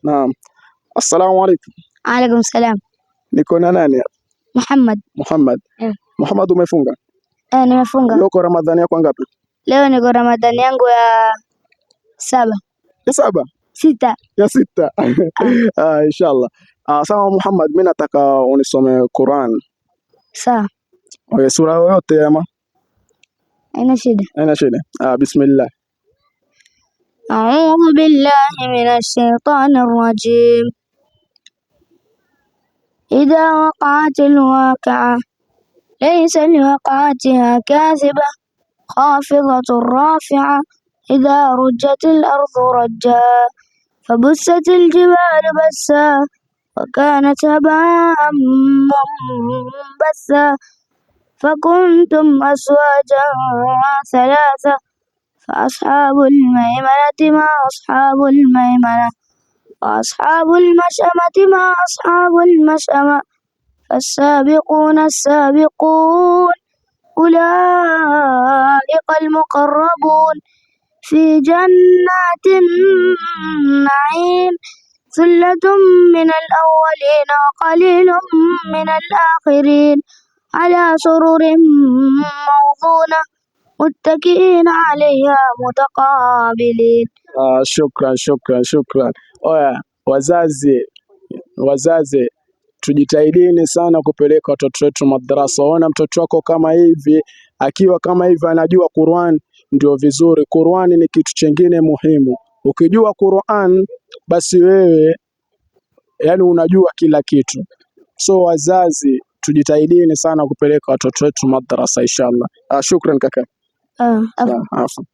Naam. Assalamu alaikum. Alaikum salam. Niko na nani? Muhammad. Muhammad. Muhammad, umefunga? Nimefunga. Leo kwa Ramadhani yako ngapi? Leo niko Ramadhani yangu ya 7. Ya 7? 6. Ya 6. Inshallah. Sawa Muhammad, mimi nataka unisome Quran. Sawa. Sura yoyote ama? Haina shida. Haina shida. Bismillah. أعوذ بالله من الشيطان الرجيم. إذا وقعت الواقعة ليس لوقعتها كاذبة خافضة رافعة إذا رجت الأرض رجا فبست الجبال بسا وكانت هباء منبثا فكنتم أزواجا ثلاثة فأصحاب الميمنة ما أصحاب الميمنة وأصحاب المشأمة ما أصحاب المشأمة فالسابقون السابقون أولئك المقربون في جنات النعيم ثلة من الأولين وقليل من الآخرين على سرر موضونة متكئين عليها متقابلين. Shukran. Oya, wazazi tujitahidini sana kupeleka watoto wetu madrasa. Ona mtoto wako kama hivi, akiwa kama hivi anajua Qur'an, ndio vizuri. Qur'an ni kitu chengine muhimu. Ukijua Qur'an basi wewe yani unajua kila kitu. So wazazi tujitahidini sana kupeleka watoto wetu madrasa inshallah. Shukran kaka. Afu.